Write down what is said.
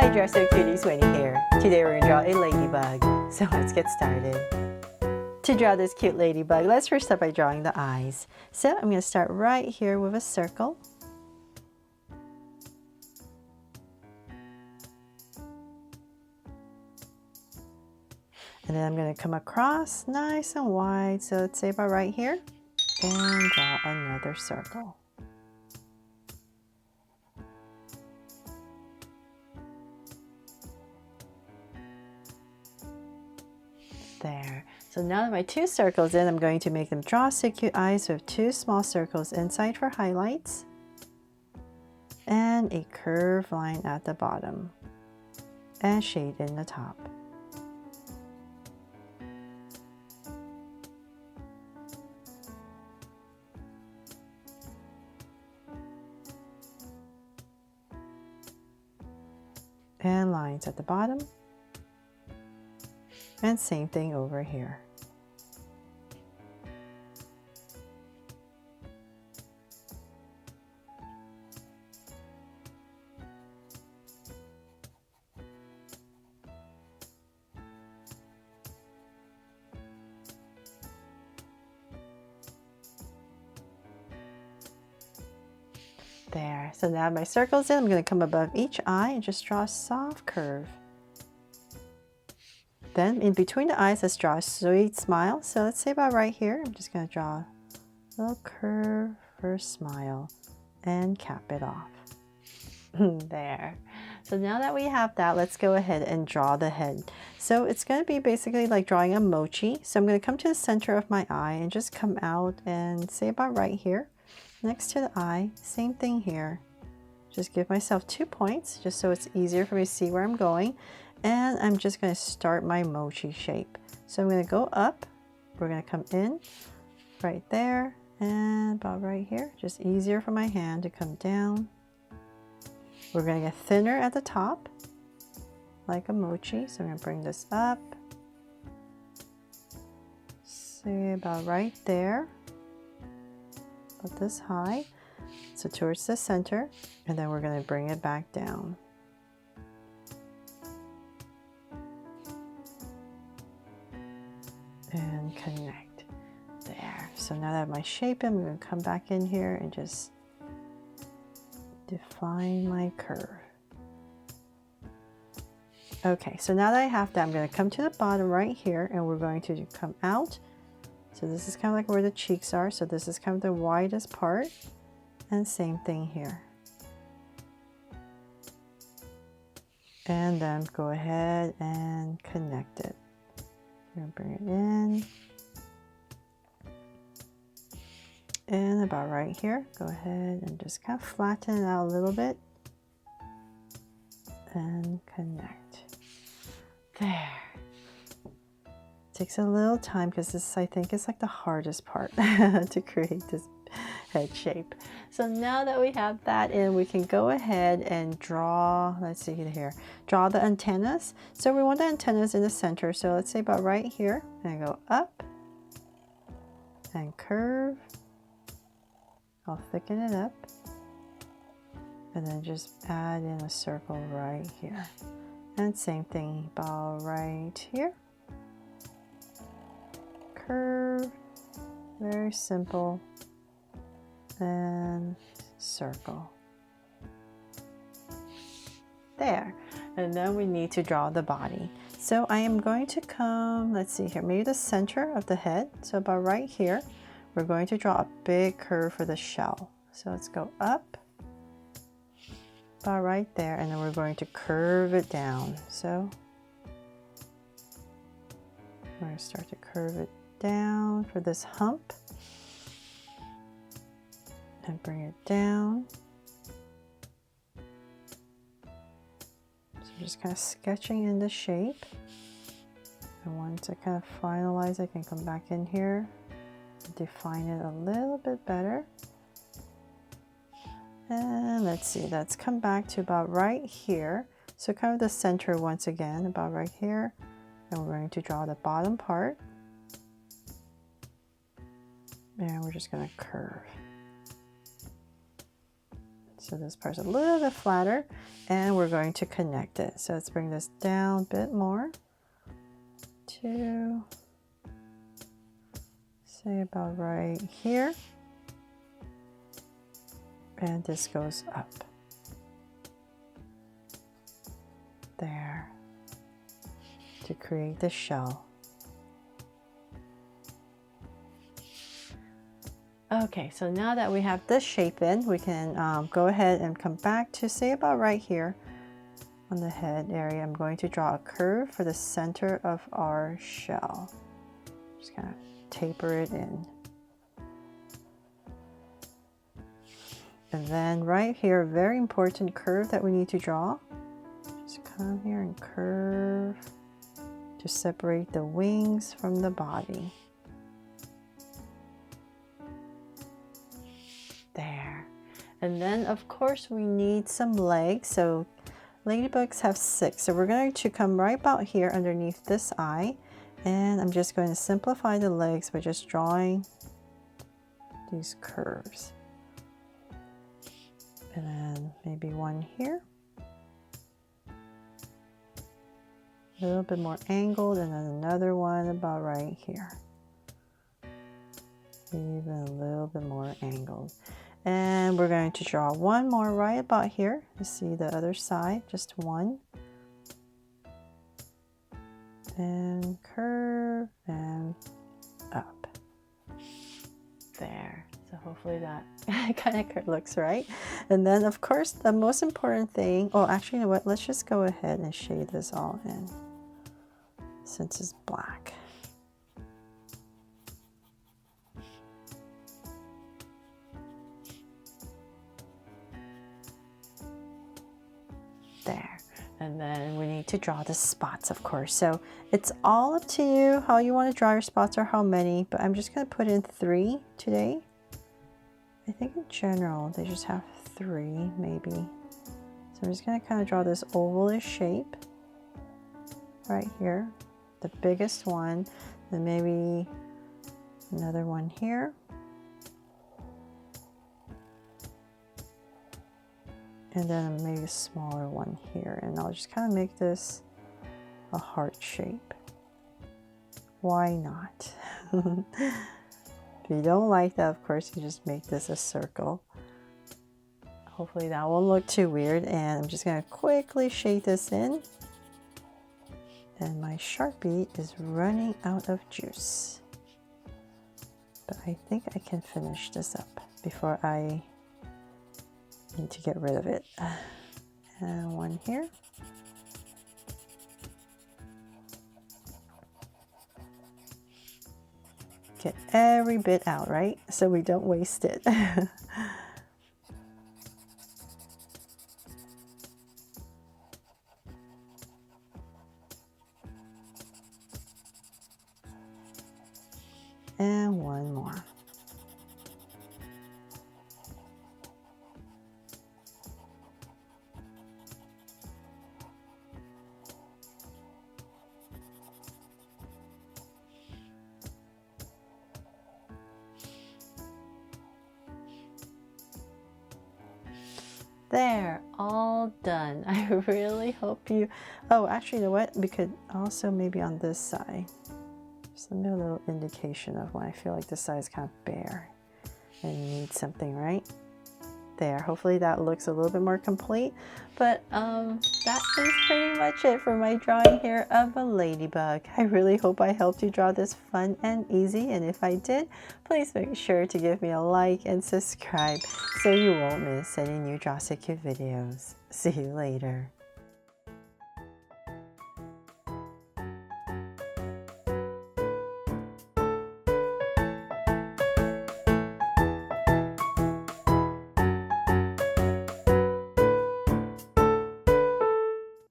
Hi Dresser Cuties, Winnie here. Today we're going to draw a ladybug. So let's get started. To draw this cute ladybug, let's first start by drawing the eyes. So I'm going to start right here with a circle. And then I'm going to come across nice and wide. So let's say about right here. And draw another circle. There. So now that my two circles in, I'm going to make them draw so cute eyes with two small circles inside for highlights and a curved line at the bottom and shade in the top. And lines at the bottom. And same thing over here. There. So now my circle's in, I'm going to come above each eye and just draw a soft curve. Then in between the eyes, let's draw a sweet smile. So let's say about right here, I'm just going to draw a little curve for a smile and cap it off. There. So now that we have that, let's go ahead and draw the head. So it's going to be basically like drawing a mochi. So I'm going to come to the center of my eye and just come out and say about right here, next to the eye. Same thing here. Just give myself 2 points just so it's easier for me to see where I'm going. And I'm just going to start my mochi shape. So I'm going to go up, we're going to come in right there and about right here. Just easier for my hand to come down. We're going to get thinner at the top like a mochi. So I'm going to bring this up. See about right there, about this high. So towards the center, and then we're going to bring it back down. And connect there. So now that I have my shape, I'm going to come back in here and just define my curve. Okay, so now that I have that, I'm going to come to the bottom right here and we're going to come out. So this is kind of like where the cheeks are. So this is kind of the widest part, and same thing here. And then go ahead and connect it. Bring it in, and about right here, go ahead and just kind of flatten it out a little bit and connect. There. Takes a little time because this, I think, is like the hardest part to create this head shape. So now that we have that in, we can go ahead and draw, let's see here, draw the antennas. So we want the antennas in the center. So let's say about right here, and go up and curve. I'll thicken it up and then just add in a circle right here. And same thing about right here. Curve, very simple. And circle. There. And then we need to draw the body. So I am going to come, let's see here, maybe the center of the head. So about right here, we're going to draw a big curve for the shell. So let's go up, about right there, and then we're going to curve it down. So we're going to start to curve it down for this hump. And bring it down. So just kind of sketching in the shape. And once I kind of finalize, I can come back in here and define it a little bit better. And let's see, let's come back to about right here. So kind of the center once again, about right here. And we're going to draw the bottom part. And we're just going to curve. So this part's a little bit flatter, and we're going to connect it. So let's bring this down a bit more to say about right here. And this goes up. There. To create the shell. Okay, so now that we have this shape in, we can go ahead and come back to say about right here on the head area. I'm going to draw a curve for the center of our shell. Just kind of taper it in. And then right here, very important curve that we need to draw. Just come here and curve to separate the wings from the body. There. And then of course we need some legs. So ladybugs have 6. So we're going to come right about here underneath this eye. And I'm just going to simplify the legs by just drawing these curves. And then maybe one here. A little bit more angled, and then another one about right here. Even a little bit more angled. And we're going to draw one more right about here to see the other side, just one. And curve and up. There. So hopefully that kind of looks right. And then of course the most important thing, oh actually you know what, let's just go ahead and shade this all in since it's black. There. And then we need to draw the spots, of course. So it's all up to you how you want to draw your spots or how many, but I'm just going to put in 3 today. I think in general they just have 3 maybe. So I'm just going to kind of draw this ovalish shape right here, the biggest one, then maybe another one here. And then maybe a smaller one here, and I'll just kind of make this a heart shape. Why not? If you don't like that, of course, you just make this a circle. Hopefully that won't look too weird, and I'm just going to quickly shade this in. And my Sharpie is running out of juice. But I think I can finish this up before I need to get rid of it. And one here. Get every bit out, right? So we don't waste it. And one more. There, all done. I really hope you, oh actually you know what, we could also maybe on this side, just a little indication of when I feel like this side is kind of bare and you need something, right? There, hopefully that looks a little bit more complete, but that is pretty much it for my drawing here of a ladybug. I really hope I helped you draw this fun and easy, and if I did, please make sure to give me a like and subscribe so you won't miss any new Draw So Cute videos. See you later.